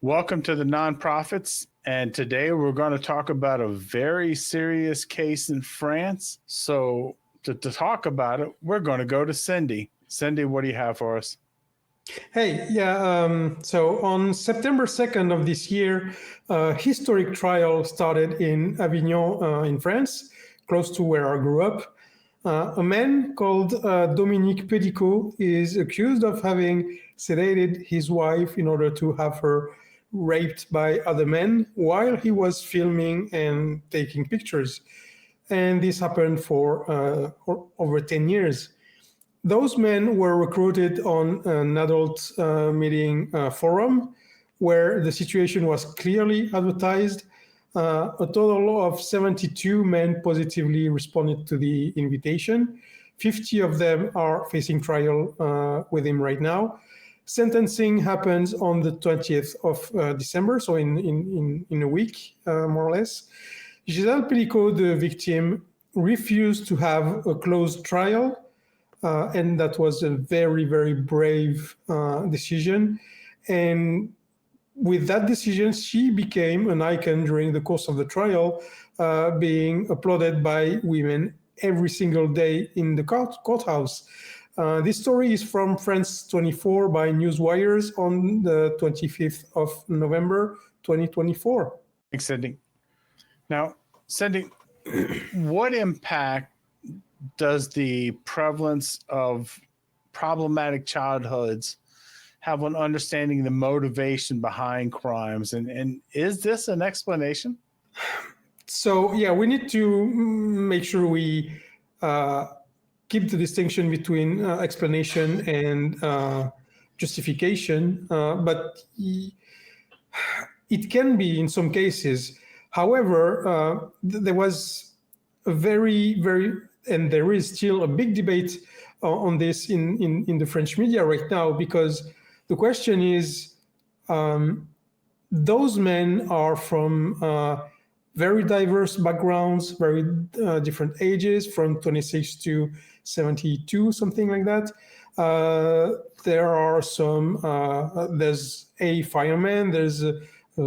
Welcome to the Nonprofits. And today we're going to talk about a very serious case in France. So, to talk about it, we're going to go to Cindy. Cindy, what do you have for us? Hey, yeah. So on September 2nd of this year, a historic trial started in Avignon, in France, close to where I grew up. A man called Dominique Piqueux is accused of having sedated his wife in order to have her raped by other men while he was filming and taking pictures. And this happened for over 10 years. Those men were recruited on an adult meeting forum where the situation was clearly advertised. A total of 72 men positively responded to the invitation. 50 of them are facing trial with him right now. Sentencing happens on the 20th of December, so in a week, more or less. Gisèle, the victim, refused to have a closed trial. And that was a very, very brave decision. And with that decision, she became an icon during the course of the trial, being applauded by women every single day in the courthouse. This story is from France 24 by Newswires on the 25th of November, 2024. Thanks, Cindy. Now, Cindy, what impact does the prevalence of problematic childhoods have on understanding the motivation behind crimes? And is this an explanation? So, yeah, we need to make sure we keep the distinction between explanation and justification, but it can be in some cases. However, there was a very, very and there is still a big debate on this in the French media right now, because the question is, those men are from very diverse backgrounds, very different ages, from 26 to 72, something like that. There are some, there's a fireman, there's a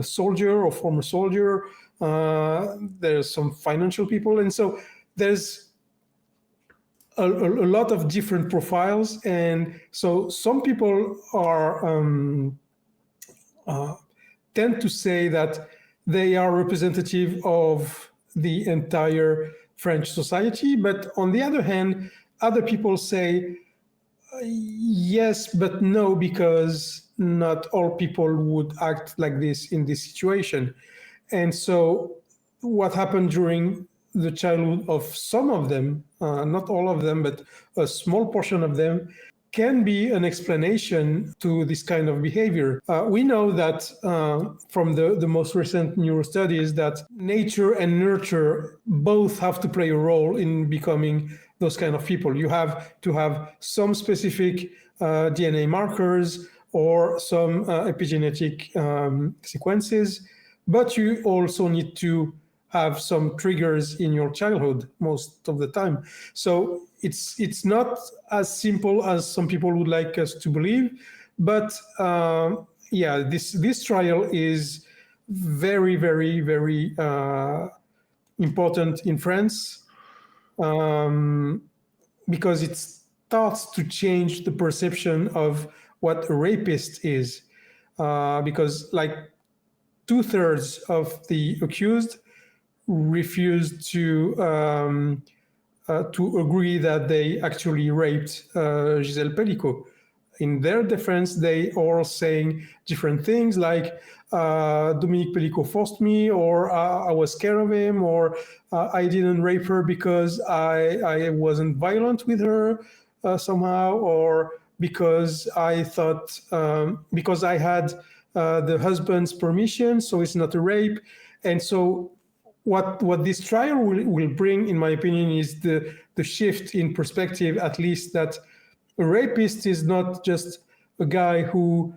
soldier or former soldier, there's some financial people, and so there's a lot of different profiles. And so some people are tend to say that they are representative of the entire French society, but on the other hand, other people say yes, but no, because not all people would act like this in this situation. And so what happened during the childhood of some of them, not all of them, but a small portion of them, can be an explanation to this kind of behavior. We know that from the most recent neuro studies that nature and nurture both have to play a role in becoming those kind of people. You have to have some specific DNA markers or some epigenetic sequences, but you also need to have some triggers in your childhood most of the time. So it's not as simple as some people would like us to believe, but yeah, this trial is very, very, very important in France, because it starts to change the perception of what a rapist is, because like 2/3 of the accused refused to agree that they actually raped Gisèle Pellicot. In their defense, they are saying different things like Dominique Piqueux forced me, or I was scared of him, or I didn't rape her because I wasn't violent with her somehow, or because I thought, because I had the husband's permission, so it's not a rape. And so what this trial will bring, in my opinion, is the shift in perspective, at least that a rapist is not just a guy who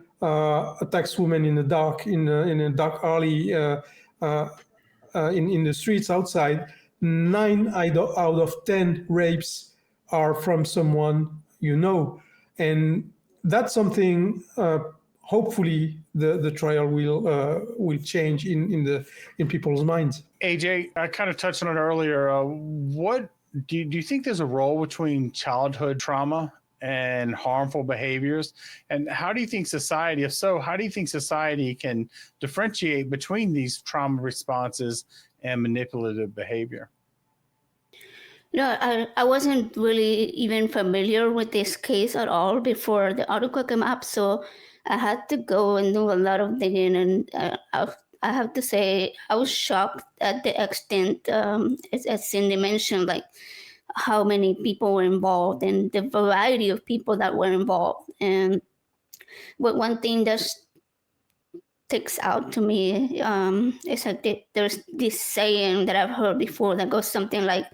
attacks women in the dark, in a dark alley, in the streets outside. 9 out of 10 rapes are from someone you know. And that's something hopefully the trial will change in people's minds. AJ, I kind of touched on it earlier. What do you think there's a role between childhood trauma and harmful behaviors? And how do you think society, if so, how do you think society can differentiate between these trauma responses and manipulative behavior? No, I wasn't really even familiar with this case at all before the article came up. So I had to go and do a lot of digging. And I have to say, I was shocked at the extent, as Cindy mentioned, like how many people were involved and the variety of people that were involved. And one thing that sticks out to me is like there's this saying that I've heard before that goes something like,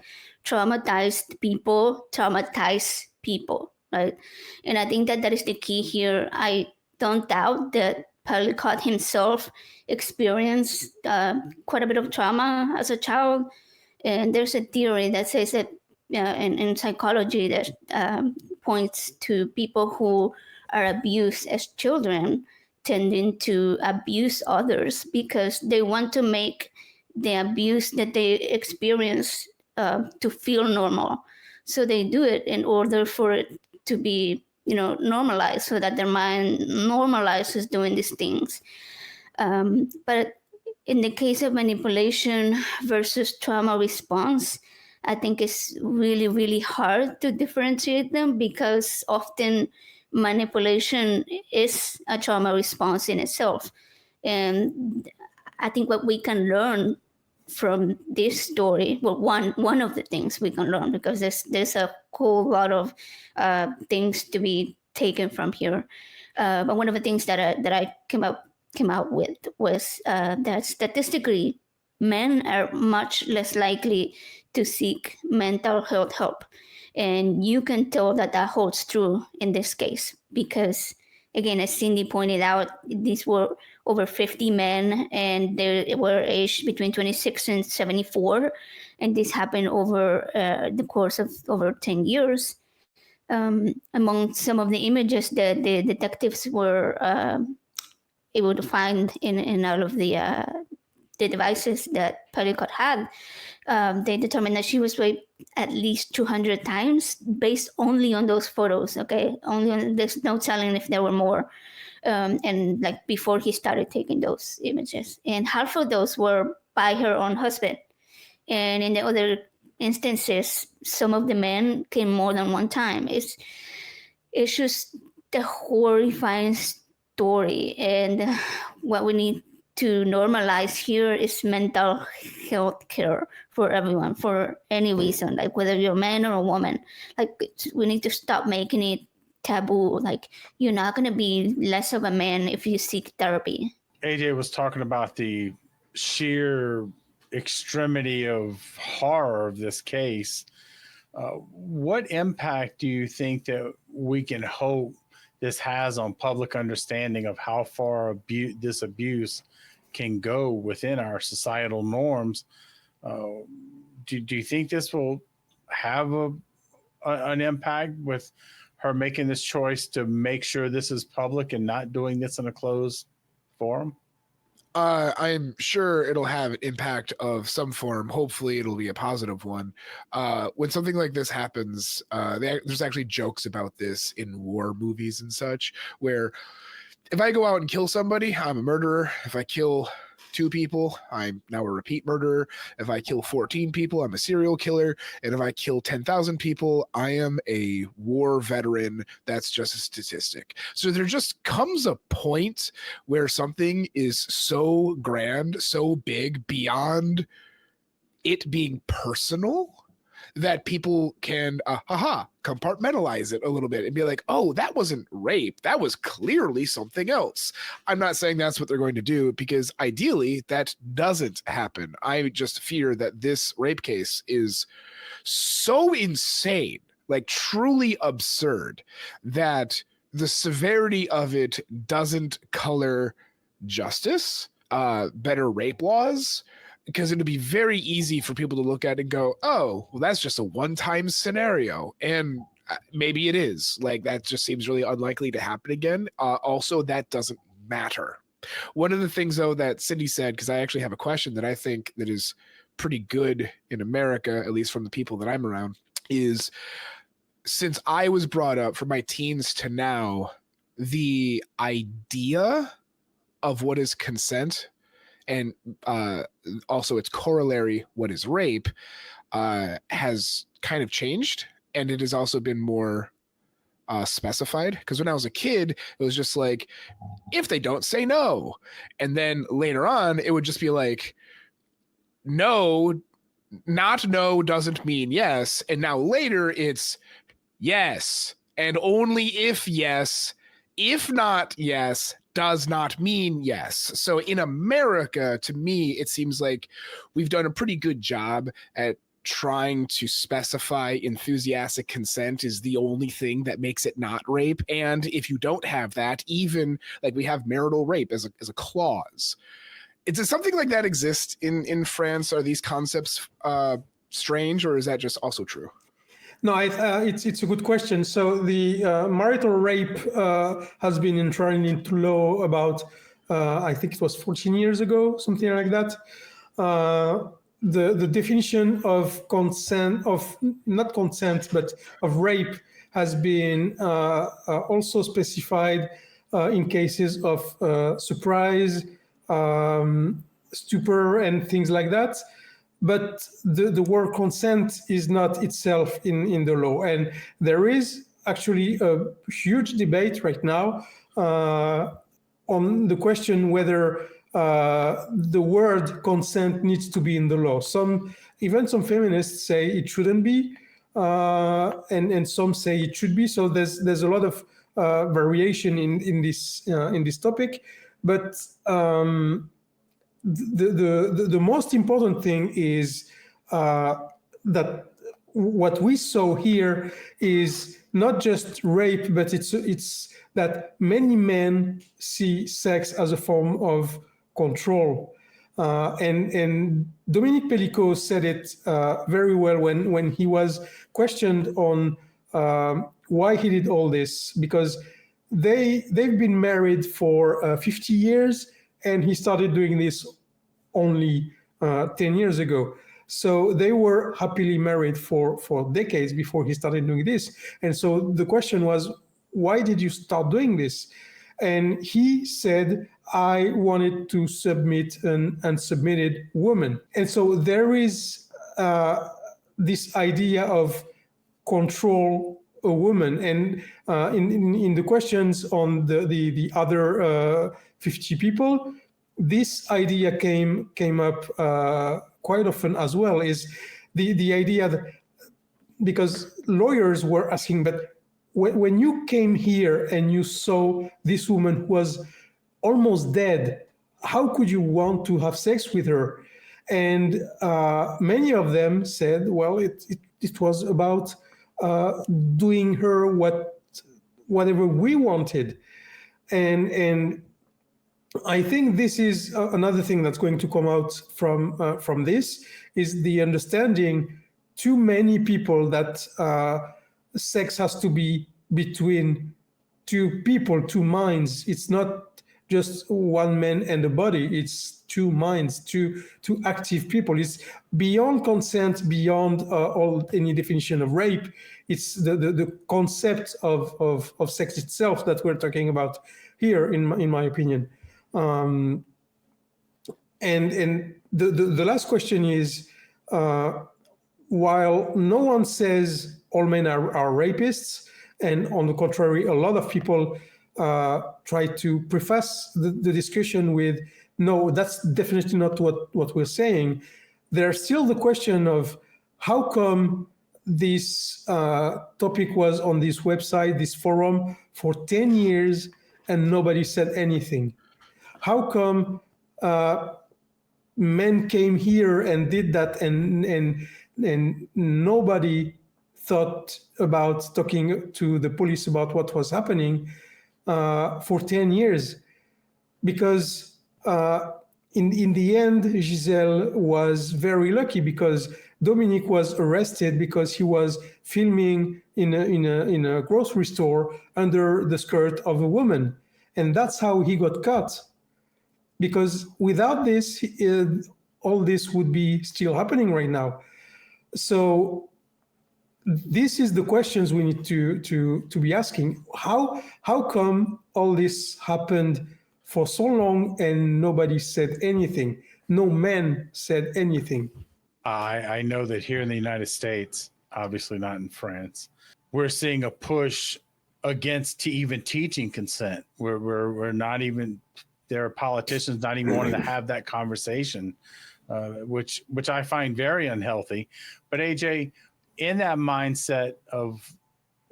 traumatized people traumatize people, right? And I think that is the key here. I don't doubt that Pallicott himself experienced quite a bit of trauma as a child. And there's a theory that says that in psychology that points to people who are abused as children tending to abuse others because they want to make the abuse that they experience to feel normal. So they do it in order for it to be, normalized, so that their mind normalizes doing these things. But in the case of manipulation versus trauma response, I think it's really, really hard to differentiate them because often manipulation is a trauma response in itself. And I think what we can learn from this story, well, one of the things we can learn, because there's a whole lot of things to be taken from here. But one of the things that I came out with was that statistically, men are much less likely to seek mental health help, and you can tell that holds true in this case because, again, as Cindy pointed out, these were over 50 men, and they were aged between 26 and 74. And this happened over the course of over 10 years. Among some of the images that the detectives were able to find in all of the devices that Pallicott had, they determined that she was raped at least 200 times based only on those photos, okay? There's no telling if there were more. And like before he started taking those images, and half of those were by her own husband. And in the other instances, some of the men came more than one time. It's just the horrifying story. And what we need to normalize here is mental health care for everyone, for any reason, like whether you're a man or a woman. Like we need to stop making it taboo. Like you're not going to be less of a man if you seek therapy. AJ was talking about the sheer extremity of horror of this case. What impact do you think that we can hope this has on public understanding of how far this abuse can go within our societal norms? Do you think this will have an impact with her making this choice to make sure this is public and not doing this in a closed forum? I'm sure it'll have an impact of some form. Hopefully it'll be a positive one. When something like this happens, there's actually jokes about this in war movies and such, where if I go out and kill somebody, I'm a murderer. If I kill 2 people, I'm now a repeat murderer. If I kill 14 people, I'm a serial killer. And if I kill 10,000 people, I am a war veteran. That's just a statistic. So there just comes a point where something is so grand, so big, beyond it being personal, that people can compartmentalize it a little bit and be like, oh, that wasn't rape. That was clearly something else. I'm not saying that's what they're going to do, because ideally that doesn't happen. I just fear that this rape case is so insane, like truly absurd, that the severity of it doesn't color justice, better rape laws, because it'd be very easy for people to look at and go, oh, well, that's just a one-time scenario. And maybe it is. Like, that just seems really unlikely to happen again. Also, that doesn't matter. One of the things, though, that Cindy said, because I actually have a question that I think that is pretty good in America, at least from the people that I'm around, is since I was brought up from my teens to now, the idea of what is consent and also its corollary, what is rape, has kind of changed. And it has also been more specified, because when I was a kid, it was just like, if they don't say no, and then later on it would just be like, no, not no doesn't mean yes, and now later it's yes, and only if yes, if not yes does not mean yes. So in America, to me, it seems like we've done a pretty good job at trying to specify enthusiastic consent is the only thing that makes it not rape. And if you don't have that, even like we have marital rape as a clause. Does something like that exist in France? Are these concepts strange, or is that just also true? No, it's a good question. So the marital rape has been enshrined into law about, I think it was 14 years ago, something like that. The definition of consent, of not consent, but of rape has been also specified in cases of surprise, stupor, and things like that. But the word consent is not itself in the law. And there is actually a huge debate right now on the question whether the word consent needs to be in the law. Even some feminists say it shouldn't be, and some say it should be. So there's a lot of variation in this topic. But the most important thing is that what we saw here is not just rape, but it's that many men see sex as a form of control. And Dominique Piqueux said it very well when he was questioned on why he did all this, because they've been married for 50 years, and he started doing this only 10 years ago. So they were happily married for decades before he started doing this. And so the question was, why did you start doing this? And he said, I wanted to submit an unsubmitted woman. And so there is this idea of control a woman. And in the questions on the other 50 people, this idea came up quite often as well, is the idea that, because lawyers were asking, but when you came here and you saw this woman who was almost dead, how could you want to have sex with her? And many of them said, well, it was about doing her whatever we wanted. And I think this is another thing that's going to come out from this, is the understanding to many people that sex has to be between two people, two minds. It's not just one man and a body. It's two minds, two active people. It's beyond consent, beyond any definition of rape. It's the concept of sex itself that we're talking about here, in my opinion. And the last question is, while no one says all men are rapists, and on the contrary, a lot of people try to preface the discussion with, no, that's definitely not what we're saying. There's still the question of how come this topic was on this website, this forum, for 10 years and nobody said anything? How come men came here and did that and nobody thought about talking to the police about what was happening for 10 years? Because in the end, Gisèle was very lucky, because Dominique was arrested because he was filming in a grocery store under the skirt of a woman, and that's how he got caught. Because without this, all this would be still happening right now. So this is the questions we need to be asking. How come all this happened for so long and nobody said anything? No man said anything. I know that here in the United States, obviously not in France, we're seeing a push against even teaching consent. We're not even, there are politicians not even wanting to have that conversation, which I find very unhealthy. But AJ, in that mindset of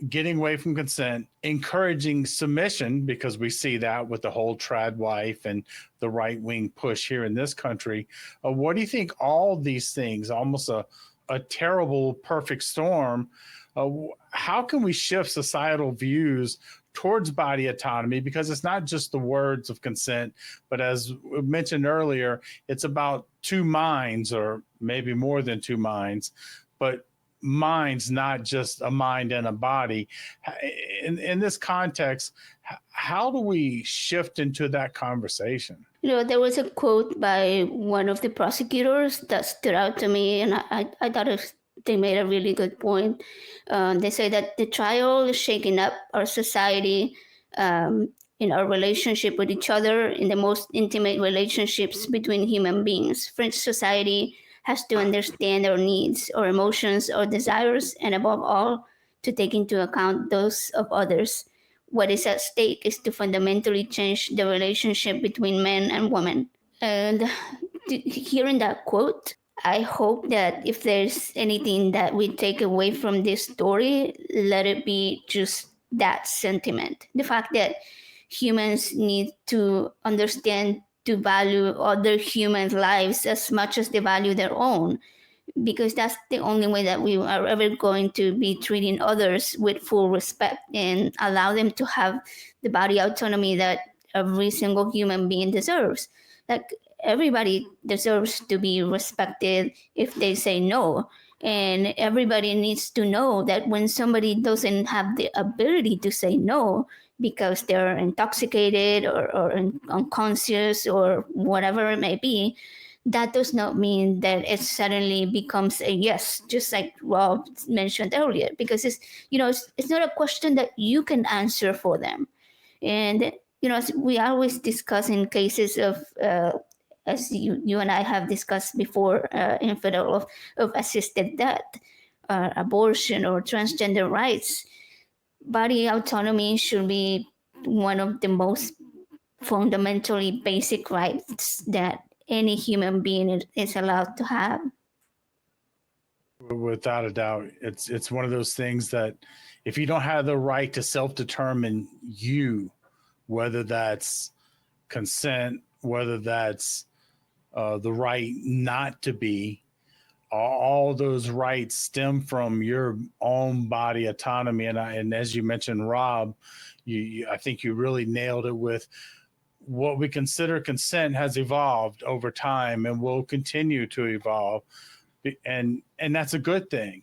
getting away from consent, encouraging submission, because we see that with the whole trad wife and the right wing push here in this country. What do you think all these things, almost a terrible perfect storm, how can we shift societal views towards body autonomy? Because it's not just the words of consent, but as mentioned earlier, it's about two minds, or maybe more than two minds, but minds, not just a mind and a body. In this context, how do we shift into that conversation? There was a quote by one of the prosecutors that stood out to me, and I thought they made a really good point. They say that the trial is shaking up our society, in our relationship with each other, in the most intimate relationships between human beings. French society has to understand our needs, our emotions, our desires, and above all, to take into account those of others. What is at stake is to fundamentally change the relationship between men and women. And hearing that quote, I hope that if there's anything that we take away from this story, let it be just that sentiment. The fact that humans need to understand to value other humans' lives as much as they value their own, because that's the only way that we are ever going to be treating others with full respect and allow them to have the body autonomy that every single human being deserves. Like, everybody deserves to be respected if they say no. And everybody needs to know that when somebody doesn't have the ability to say no because they're intoxicated or unconscious or whatever it may be, that does not mean that it suddenly becomes a yes, just like Rob mentioned earlier, because it's not a question that you can answer for them. And as we always discuss in cases of as you and I have discussed before, infidel of assisted death, abortion, or transgender rights, body autonomy should be one of the most fundamentally basic rights that any human being is allowed to have. Without a doubt, it's one of those things that if you don't have the right to self-determine you, whether that's consent, whether that's the right not to be, all those rights stem from your own body autonomy. And as you mentioned, Rob, I think you really nailed it with what we consider consent has evolved over time and will continue to evolve. And that's a good thing,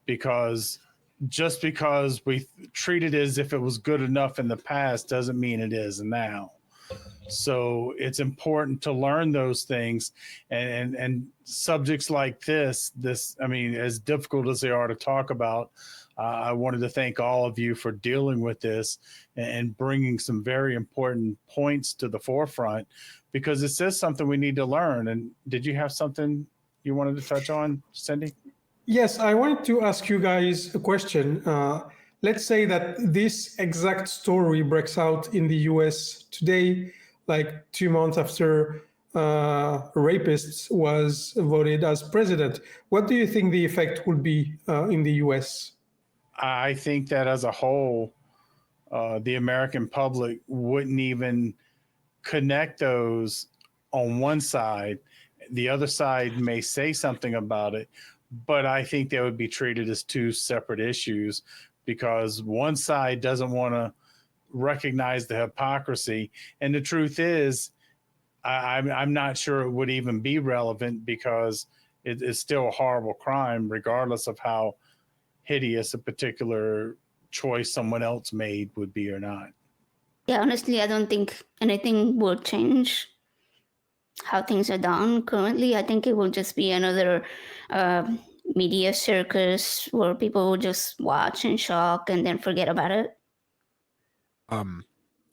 because just because we treat it as if it was good enough in the past doesn't mean it is now. So it's important to learn those things, and subjects like this, I mean, as difficult as they are to talk about, I wanted to thank all of you for dealing with this and bringing some very important points to the forefront, because it says something we need to learn. And did you have something you wanted to touch on, Cindy? Yes, I wanted to ask you guys a question. Let's say that this exact story breaks out in the US today, like 2 months after a rapist was voted as president. What do you think the effect would be in the US? I think that as a whole, the American public wouldn't even connect those on one side. The other side may say something about it, but I think they would be treated as two separate issues, because one side doesn't want to recognize the hypocrisy. And the truth is, I'm not sure it would even be relevant, because it's still a horrible crime, regardless of how hideous a particular choice someone else made would be or not. Yeah, honestly, I don't think anything will change how things are done currently. I think it will just be another media circus where people will just watch in shock and then forget about it.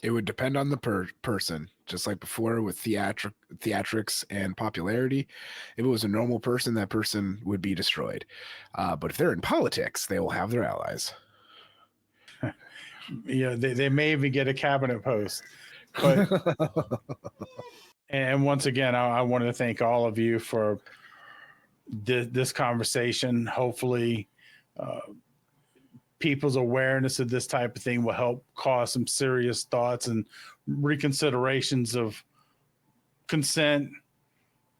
It would depend on the person, just like before with theatrics and popularity. If it was a normal person, that person would be destroyed. But if they're in politics, they will have their allies. They may even get a cabinet post. But and once again, I wanted to thank all of you for this conversation. Hopefully, people's awareness of this type of thing will help cause some serious thoughts and reconsiderations of consent,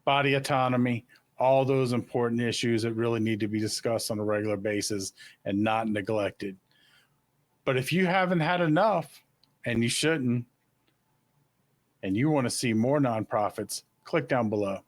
body autonomy, all those important issues that really need to be discussed on a regular basis and not neglected. But if you haven't had enough, and you shouldn't, and you want to see more nonprofits, click down below.